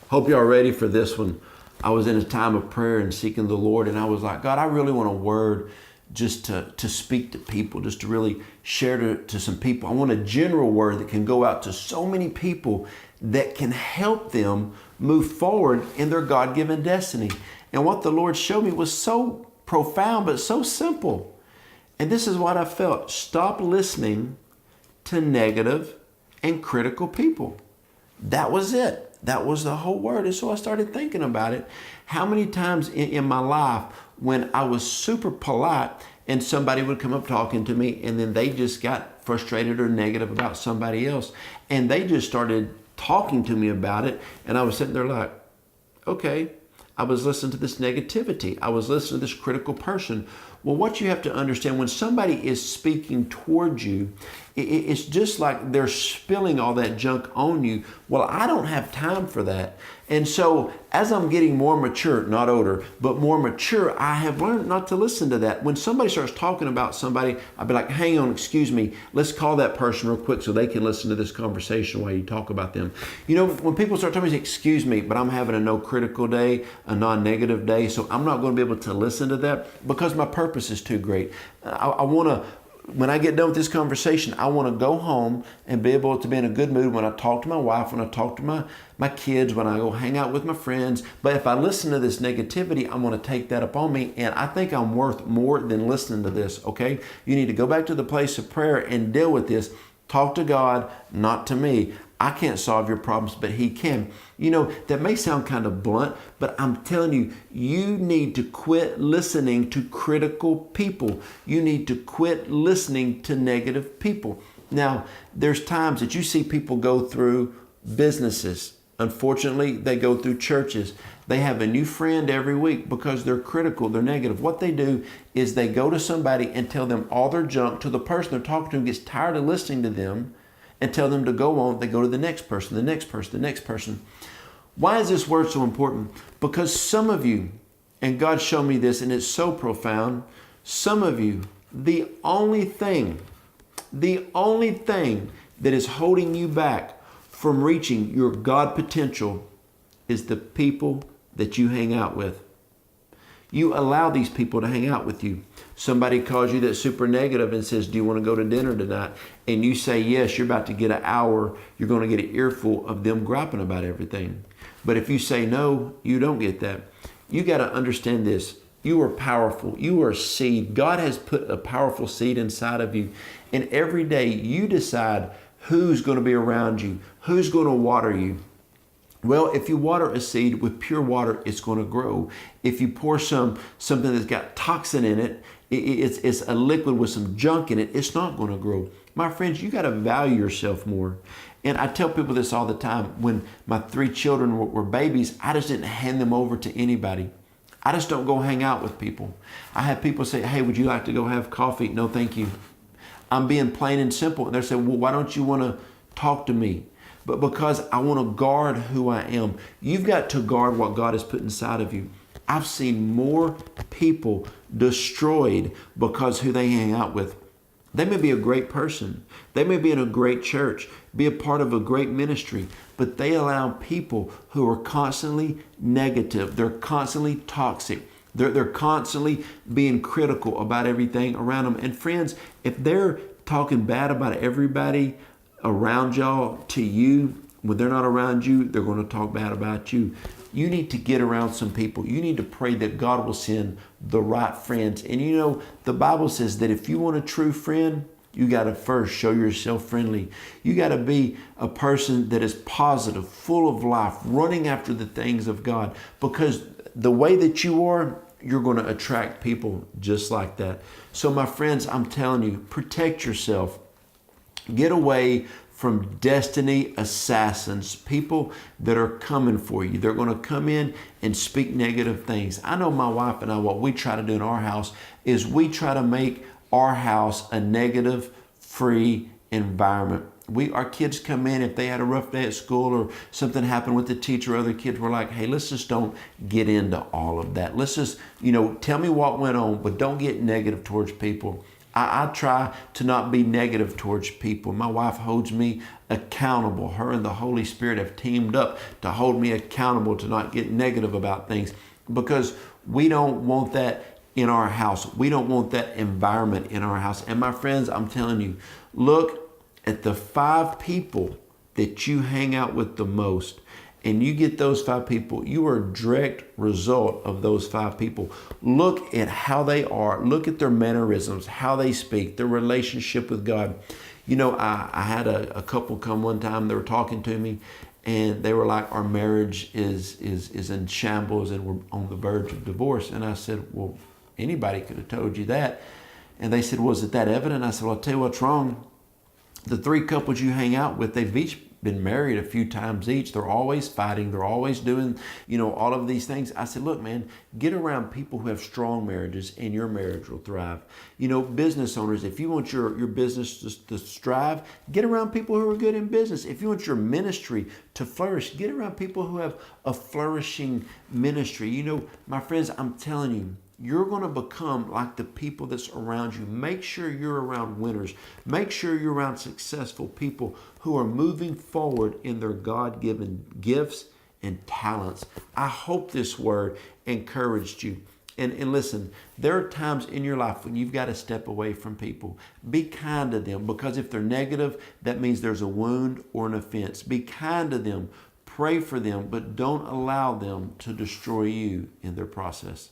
Hope y'all ready for this one. I was in a time of prayer and seeking the Lord, and I was like, God, I really want a word just to speak to people, just to really share to some people. I want a general word that can go out to so many people that can help them move forward in their God-given destiny. And what the Lord showed me was so profound, but so simple. And this is what I felt. Stop listening to negative and critical people. That was it. That was the whole word. And so I started thinking about it. How many times in my life when I was super polite and somebody would come up talking to me and then they just got frustrated or negative about somebody else and they just started talking to me about it, and I was sitting there like, okay, I was listening to this negativity. I was listening to this critical person. Well, what you have to understand, when somebody is speaking towards you, it's just like they're spilling all that junk on you. Well, I don't have time for that. And so as I'm getting more mature, not older, but more mature, I have learned not to listen to that. When somebody starts talking about somebody, I'll be like, hang on, excuse me. Let's call that person real quick so they can listen to this conversation while you talk about them. You know, when people start telling me, excuse me, but I'm having a no critical day, a non-negative day, so I'm not going to be able to listen to that because my purpose is too great. I want to, when I get done with this conversation, I want to go home and be able to be in a good mood when I talk to my wife, when I talk to my kids, when I go hang out with my friends. But if I listen to this negativity, I'm going to take that upon me. And I think I'm worth more than listening to this, okay? You need to go back to the place of prayer and deal with this. Talk to God, not to me. I can't solve your problems, but He can. You know, that may sound kind of blunt, but I'm telling you, you need to quit listening to critical people. You need to quit listening to negative people. Now, there's times that you see people go through businesses. Unfortunately, they go through churches. They have a new friend every week because they're critical, they're negative. What they do is they go to somebody and tell them all their junk till the person they're talking to gets tired of listening to them and tell them to go on. They go to the next person, the next person, the next person. Why is this word so important? Because some of you, and God showed me this and it's so profound, some of you, the only thing that is holding you back from reaching your God potential is the people that you hang out with. You allow these people to hang out with you. Somebody calls you that's super negative and says, do you want to go to dinner tonight? And you say yes, you're about to get an hour. You're going to get an earful of them griping about everything. But if you say no, you don't get that. You got to understand this. You are powerful. You are a seed. God has put a powerful seed inside of you. And every day you decide who's going to be around you, who's going to water you. Well, if you water a seed with pure water, it's going to grow. If you pour something that's got toxin in it, it's a liquid with some junk in it, it's not going to grow. My friends, you got to value yourself more. And I tell people this all the time. When my 3 children were babies, I just didn't hand them over to anybody. I just don't go hang out with people. I have people say, hey, would you like to go have coffee? No, thank you. I'm being plain and simple. And they're saying, well, why don't you want to talk to me? But because I want to guard who I am. You've got to guard what God has put inside of you. I've seen more people destroyed because who they hang out with. They may be a great person. They may be in a great church, be a part of a great ministry, but they allow people who are constantly negative. They're constantly toxic. They're constantly being critical about everything around them. And friends, if they're talking bad about everybody around y'all to you, when they're not around you, they're going to talk bad about you. You need to get around some people. You need to pray that God will send the right friends. And you know, the Bible says that if you want a true friend, you got to first show yourself friendly. You got to be a person that is positive, full of life, running after the things of God. Because the way that you are, you're going to attract people just like that. So my friends, I'm telling you, protect yourself. Get away from destiny assassins, people that are coming for you. They're going to come in and speak negative things. I know my wife and I, what we try to do in our house is we try to make our house a negative-free environment. Our kids come in, if they had a rough day at school or something happened with the teacher or other kids, we're like, hey, let's just don't get into all of that. Let's just, tell me what went on, but don't get negative towards people. I try to not be negative towards people. My wife holds me accountable. Her and the Holy Spirit have teamed up to hold me accountable to not get negative about things, because we don't want that in our house. We don't want that environment in our house. And my friends, I'm telling you, look at the 5 people that you hang out with the most, and you get those 5 people, you are a direct result of those 5 people. Look at how they are. Look at their mannerisms, how they speak, their relationship with God. You know, I had a couple come one time. They were talking to me, and they were like, our marriage is in shambles and we're on the verge of divorce. And I said, well, anybody could have told you that. And they said, was it that evident? I said, well, I'll tell you what's wrong. The 3 couples you hang out with, they've each been married a few times each. They're always fighting. They're always doing, all of these things. I said, look, man, get around people who have strong marriages and your marriage will thrive. Business owners, if you want your business to strive, get around people who are good in business. If you want your ministry to flourish, get around people who have a flourishing ministry. My friends, I'm telling you, you're going to become like the people that's around you. Make sure you're around winners. Make sure you're around successful people who are moving forward in their God-given gifts and talents. I hope this word encouraged you. And listen, there are times in your life when you've got to step away from people. Be kind to them, because if they're negative, that means there's a wound or an offense. Be kind to them. Pray for them, but don't allow them to destroy you in their process.